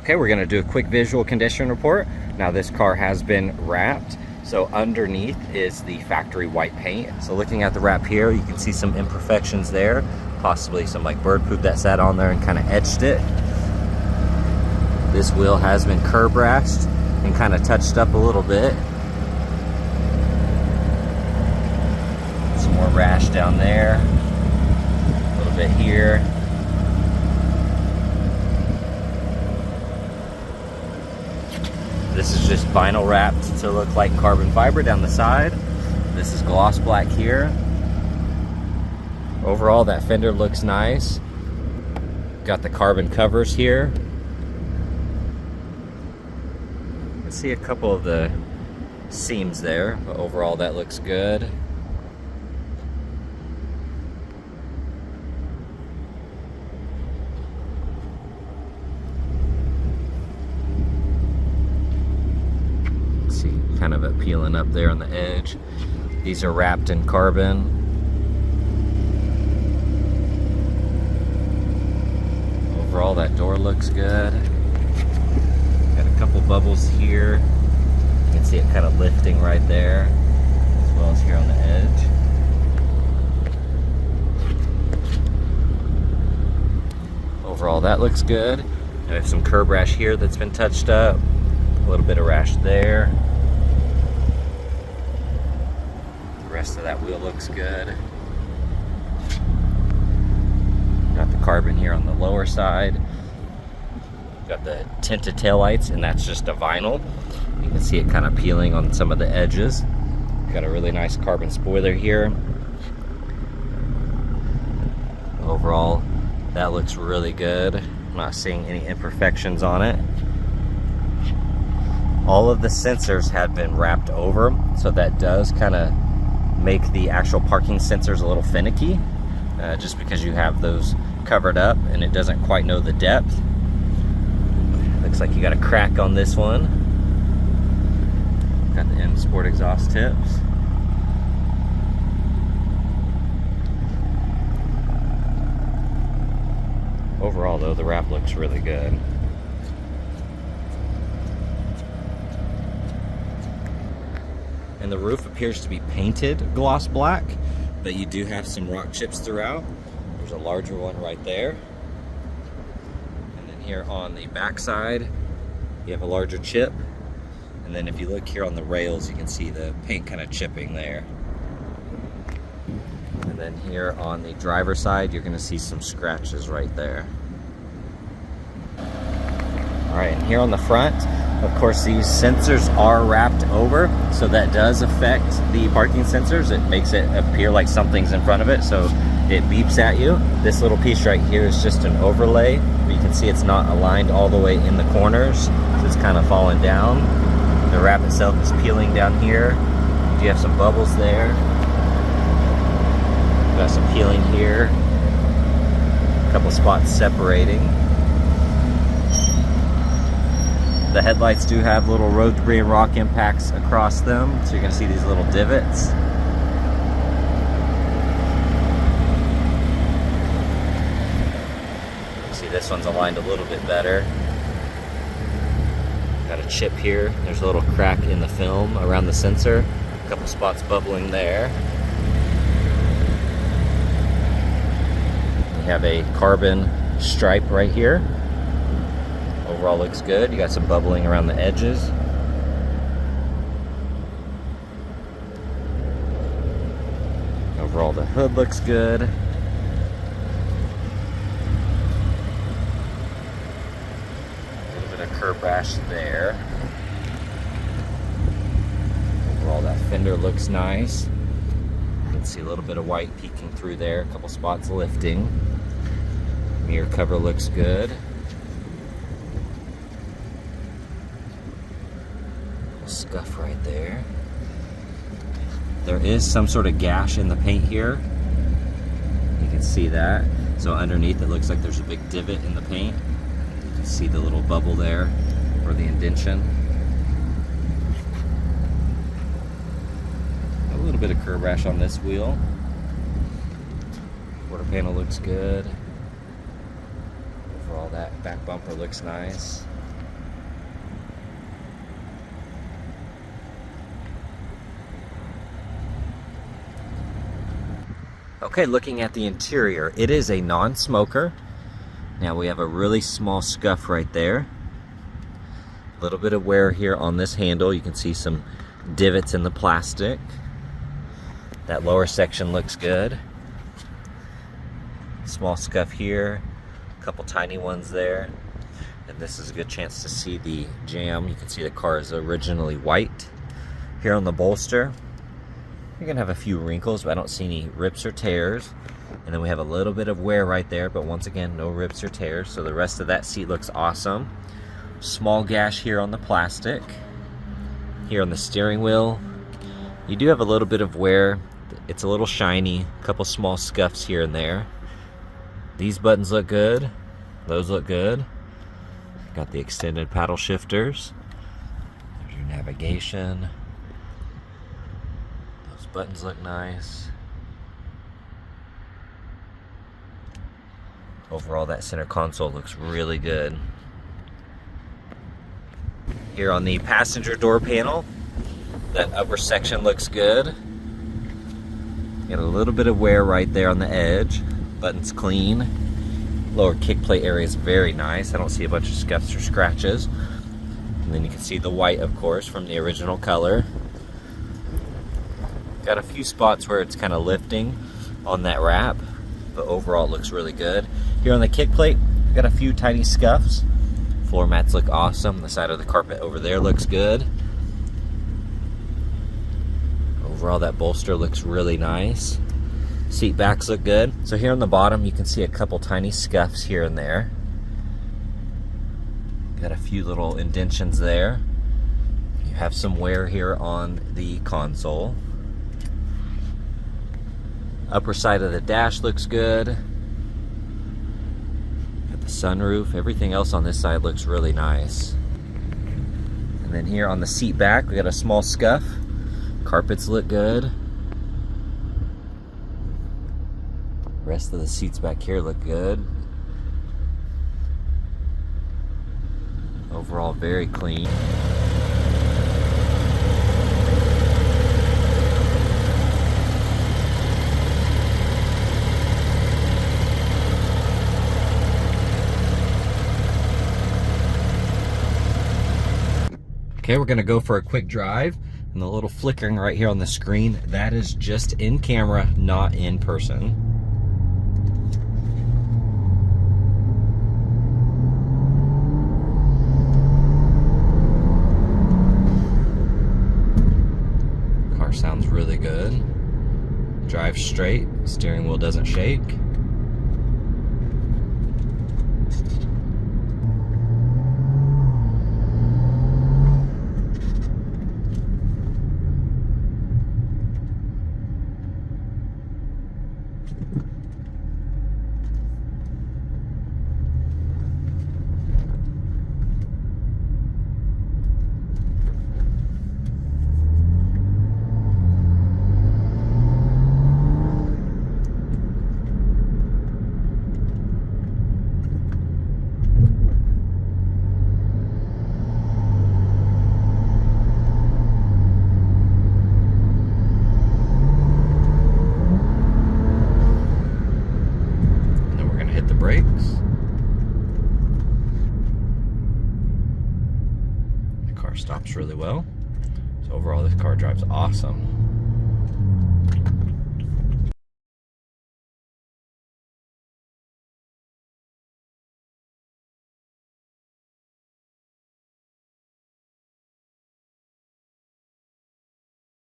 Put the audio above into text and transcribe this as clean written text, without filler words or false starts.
Okay, we're gonna do a quick visual condition report. Now this car has been wrapped. So underneath is the factory white paint. So looking at the wrap here, you can see some imperfections there, possibly some like bird poop that sat on there and kind of etched it. This wheel has been curb rashed and kind of touched up a little bit. Some more rash down there, a little bit here. This is just vinyl wrapped to look like carbon fiber down the side. This is gloss black here. Overall, that fender looks nice. Got the carbon covers here. You can see a couple of the seams there, but overall that looks good. Kind of peeling up there on the edge. These are wrapped in carbon. Overall, that door looks good. Got a couple bubbles here. You can see it kind of lifting right there, as well as here on the edge. Overall, that looks good. I have some curb rash here that's been touched up. A little bit of rash there. The rest of that wheel looks good. Got the carbon here on the lower side. Got the tinted taillights, and that's just a vinyl. You can see it kind of peeling on some of the edges. Got a really nice carbon spoiler here. Overall, that looks really good. I'm not seeing any imperfections on it. All of the sensors have been wrapped over, so that does kind of make the actual parking sensors a little finicky, just because you have those covered up and it doesn't quite know the depth. Looks like you got a crack on this one. Got the M Sport exhaust tips. Overall though, the wrap looks really good. And the roof appears to be painted gloss black, but you do have some rock chips throughout. There's a larger one right there. And then here on the back side, you have a larger chip. And then if you look here on the rails, you can see the paint kind of chipping there. And then here on the driver's side, you're gonna see some scratches right there. All right, and here on the front, of course, these sensors are wrapped over, so that does affect the parking sensors. It makes it appear like something's in front of it, so it beeps at you. This little piece right here is just an overlay. You can see it's not aligned all the way in the corners, so it's kind of falling down. The wrap itself is peeling down here. You have some bubbles there. Got some peeling here. A couple spots separating. The headlights do have little road debris and rock impacts across them, so you're gonna see these little divots. See, this one's aligned a little bit better. Got a chip here. There's a little crack in the film around the sensor. A couple spots bubbling there. We have a carbon stripe right here. Overall looks good. You got some bubbling around the edges. Overall the hood looks good. A little bit of curb rash there. Overall that fender looks nice. You can see a little bit of white peeking through there. A couple spots lifting. Mirror cover looks good. Scuff right there. There is some sort of gash in the paint here. You can see that. So underneath it looks like there's a big divot in the paint. You can see the little bubble there, or the indentation. A little bit of curb rash on this wheel. Quarter panel looks good. Overall that back bumper looks nice. Okay, looking at the interior, it is a non-smoker. Now we have a really small scuff right there. A little bit of wear here on this handle. You can see some divots in the plastic. That lower section looks good. Small scuff here, a couple tiny ones there. And this is a good chance to see the jam. You can see the car is originally white. Here on the bolster, you're gonna have a few wrinkles, but I don't see any rips or tears. And then we have a little bit of wear right there, but once again, no rips or tears. So the rest of that seat looks awesome. Small gash here on the plastic. Here on the steering wheel, you do have a little bit of wear. It's a little shiny, a couple small scuffs here and there. These buttons look good. Those look good. Got the extended paddle shifters. There's your navigation. Those buttons look nice. Overall, that center console looks really good. Here on the passenger door panel, that upper section looks good. Got a little bit of wear right there on the edge. Button's clean. Lower kick plate area is very nice. I don't see a bunch of scuffs or scratches. And then you can see the white, of course, from the original color. Got a few spots where it's kind of lifting on that wrap, but overall it looks really good. Here on the kick plate, got a few tiny scuffs. Floor mats look awesome. The side of the carpet over there looks good. Overall, that bolster looks really nice. Seat backs look good. So here on the bottom, you can see a couple tiny scuffs here and there. Got a few little indentions there. You have some wear here on the console. Upper side of the dash looks good. Got the sunroof. Everything else on this side looks really nice. And then here on the seat back, we got a small scuff. Carpets look good. Rest of the seats back here look good. Overall, very clean. Okay, we're gonna go for a quick drive. And the little flickering right here on the screen, that is just in camera, not in person. Car sounds really good. Drive straight, steering wheel doesn't shake. Brakes. The car stops really well. So overall, this car drives awesome.